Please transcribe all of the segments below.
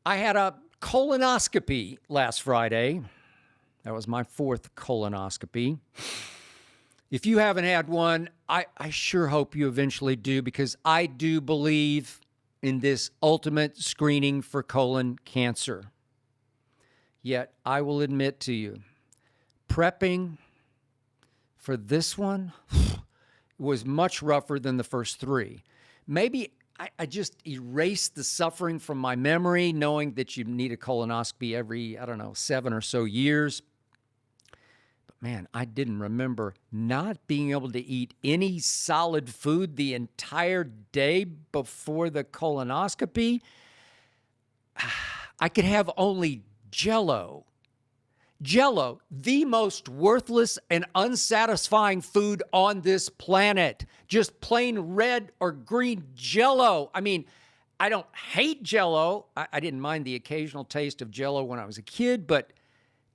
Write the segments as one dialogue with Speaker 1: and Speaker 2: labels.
Speaker 1: I had a colonoscopy last Friday. That was my 4th colonoscopy. If you haven't had one, I sure hope you eventually do, because I do believe in this ultimate screening for colon cancer. Yet I will admit to you, prepping for this one was much rougher than the first 3. Maybe I just erased the suffering from my memory, knowing that you need a colonoscopy every, 7 or so years. But man, I didn't remember not being able to eat any solid food the entire day before the colonoscopy. I could have only Jell-O. Jell-O, the most worthless and unsatisfying food on this planet. Just plain red or green Jell-O. I mean, I don't hate Jell-O. I didn't mind the occasional taste of Jell-O when I was a kid, but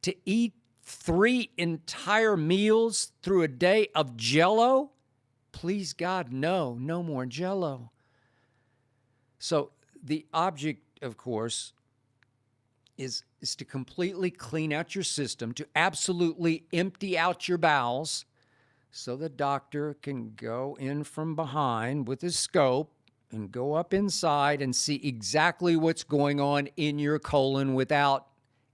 Speaker 1: to eat 3 entire meals through a day of Jell-O? Please God, no more Jell-O. So the object, of course, is to completely clean out your system, to absolutely empty out your bowels, so the doctor can go in from behind with his scope and go up inside and see exactly what's going on in your colon without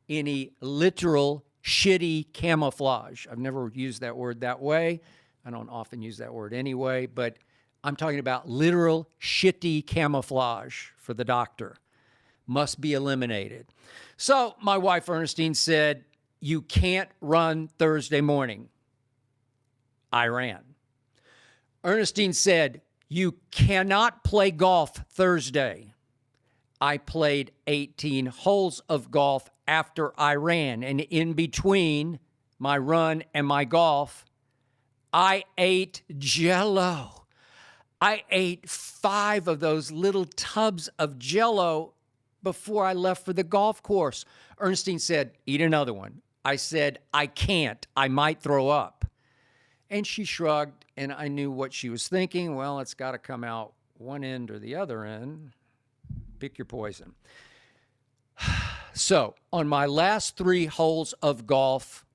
Speaker 1: any literal shitty camouflage. I've never used that word that way. I don't often use that word anyway, but I'm talking about literal shitty camouflage for the doctor. Must be eliminated. So my wife Ernestine said, you can't run Thursday morning. I ran. Ernestine said, you cannot play golf Thursday. I played 18 holes of golf after I ran. And in between my run and my golf, I ate Jell-O. I ate 5 of those little tubs of Jell-O before I left for the golf course. Ernestine said, eat another one. I said, I can't. I might throw up. And she shrugged, and I knew what she was thinking. Well, it's got to come out one end or the other end. Pick your poison. So on my last 3 holes of golf,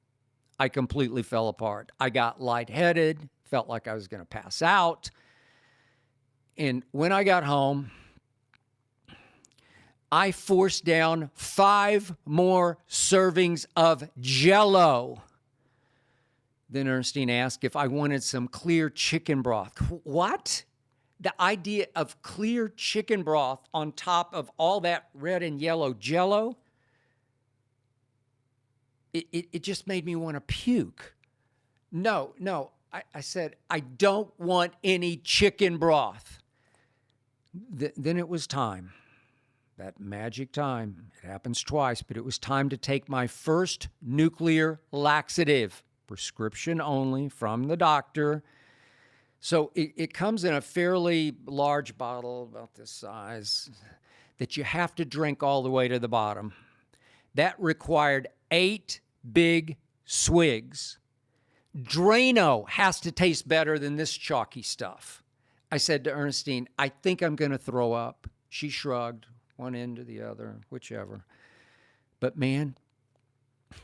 Speaker 1: I completely fell apart. I got lightheaded, felt like I was going to pass out. And when I got home, I forced down 5 more servings of Jell-O. Then Ernestine asked if I wanted some clear chicken broth. What? The idea of clear chicken broth on top of all that red and yellow Jell-O? It just made me want to puke. No. I said, I don't want any chicken broth. Then it was time. That magic time. It happens twice, but it was time to take my first nuclear laxative, prescription only, from the doctor. So it comes in a fairly large bottle, about this size, that you have to drink all the way to the bottom. That required 8 big swigs. Drano has to taste better than this chalky stuff. I said to Ernestine, I think I'm going to throw up. She shrugged. One end to the other, whichever. But man,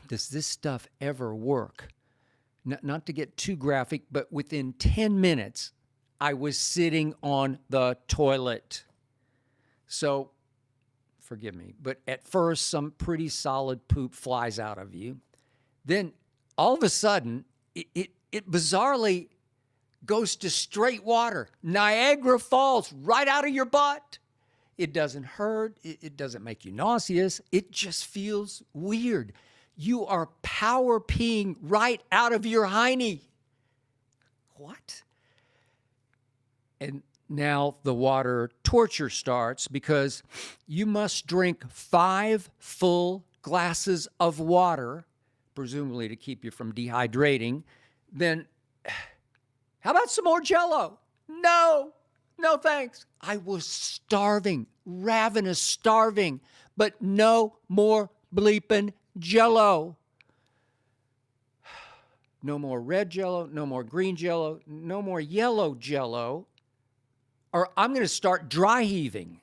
Speaker 1: does this stuff ever work? Not to get too graphic, but within 10 minutes, I was sitting on the toilet. So, forgive me, but at first, some pretty solid poop flies out of you. Then, all of a sudden, it bizarrely goes to straight water. Niagara Falls, right out of your butt. It doesn't hurt. It doesn't make you nauseous. It just feels weird. You are power peeing right out of your hiney. What? And now the water torture starts, because you must drink 5 full glasses of water, presumably to keep you from dehydrating. Then how about some more Jell-O? No, thanks. I was starving, ravenous starving, but no more bleeping Jell-O. No more red Jell-O, no more green Jell-O, no more yellow Jell-O, or I'm going to start dry heaving.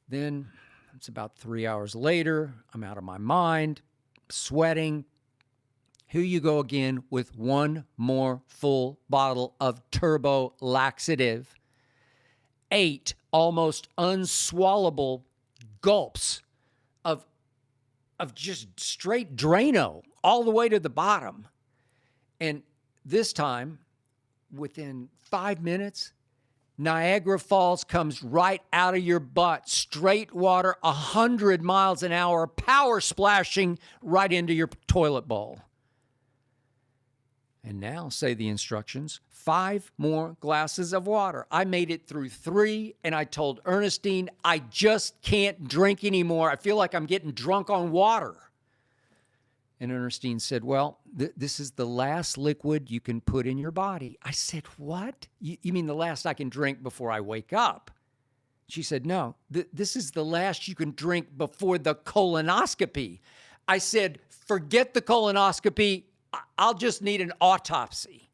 Speaker 1: Then It's about 3 hours later. I'm out of my mind, sweating. Here you go again with one more full bottle of turbo laxative. 8 almost unswallowable gulps of just straight Drano all the way to the bottom. And this time, within 5 minutes, Niagara Falls comes right out of your butt. Straight water, 100 miles an hour, power splashing right into your toilet bowl. And now, say the instructions, 5 more glasses of water. I made it through 3, and I told Ernestine, I just can't drink anymore. I feel like I'm getting drunk on water. And Ernestine said, well, this is the last liquid you can put in your body. I said, what? You mean the last I can drink before I wake up? She said, no, this is the last you can drink before the colonoscopy. I said, forget the colonoscopy. I'll just need an autopsy.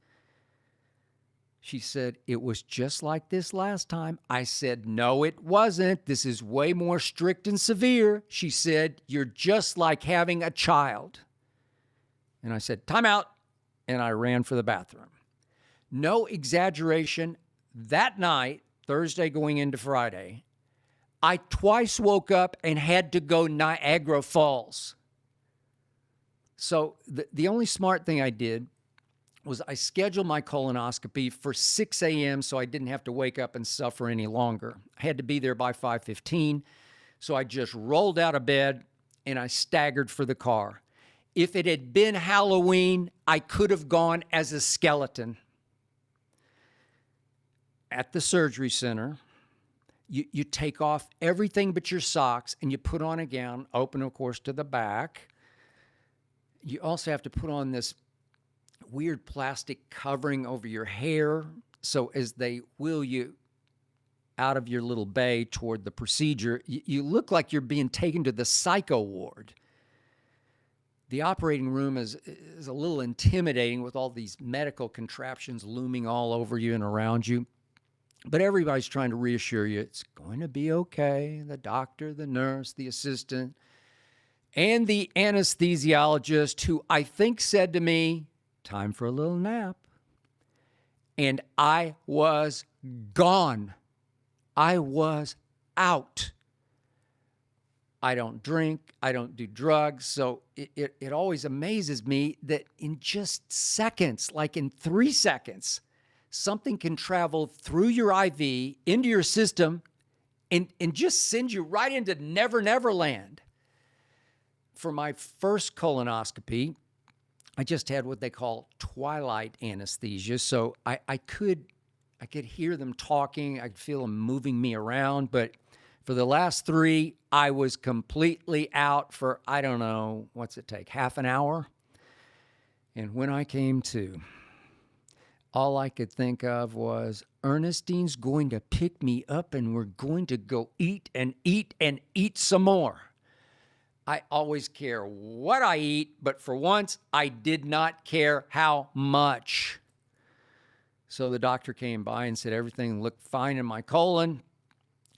Speaker 1: She said, it was just like this last time. I said, no, it wasn't. This is way more strict and severe. She said, you're just like having a child. And I said, time out. And I ran for the bathroom. No exaggeration. That night, Thursday going into Friday, I twice woke up and had to go Niagara Falls. So the only smart thing I did was I scheduled my colonoscopy for 6 a.m. so I didn't have to wake up and suffer any longer. I had to be there by 5:15. So I just rolled out of bed and I staggered for the car. If it had been Halloween, I could have gone as a skeleton. At the surgery center, you take off everything but your socks and you put on a gown, open, of course, to the back. You also have to put on this weird plastic covering over your hair. So as they wheel you out of your little bay toward the procedure, you look like you're being taken to the psycho ward. The operating room is a little intimidating with all these medical contraptions looming all over you and around you. But everybody's trying to reassure you it's going to be okay. The doctor, the nurse, the assistant, and the anesthesiologist, who I think said to me, time for a little nap. And I was gone. I was out. I don't drink. I don't do drugs. So it always amazes me that in just seconds, like in 3 seconds, something can travel through your IV into your system and just send you right into Never Never Land. For my first colonoscopy, I just had what they call twilight anesthesia. So I could hear them talking. I could feel them moving me around. But for the last 3, I was completely out for, I don't know, what's it take, half an hour? And when I came to, all I could think of was, Ernestine's going to pick me up and we're going to go eat and eat and eat some more. I always care what I eat, but for once, I did not care how much. So the doctor came by and said everything looked fine in my colon.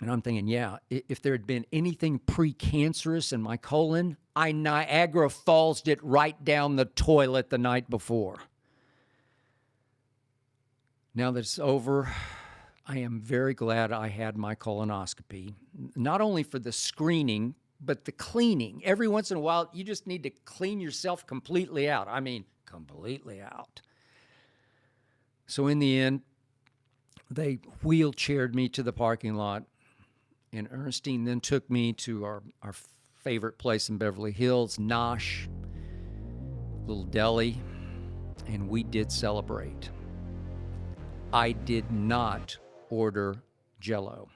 Speaker 1: And I'm thinking, yeah, if there had been anything precancerous in my colon, I Niagara Falls'd it right down the toilet the night before. Now that it's over, I am very glad I had my colonoscopy, not only for the screening, but the cleaning. Every once in a while, you just need to clean yourself completely out. I mean, completely out. So in the end, they wheelchaired me to the parking lot, and Ernestine then took me to our favorite place in Beverly Hills, Nosh, little deli, and we did celebrate. I did not order Jell-O.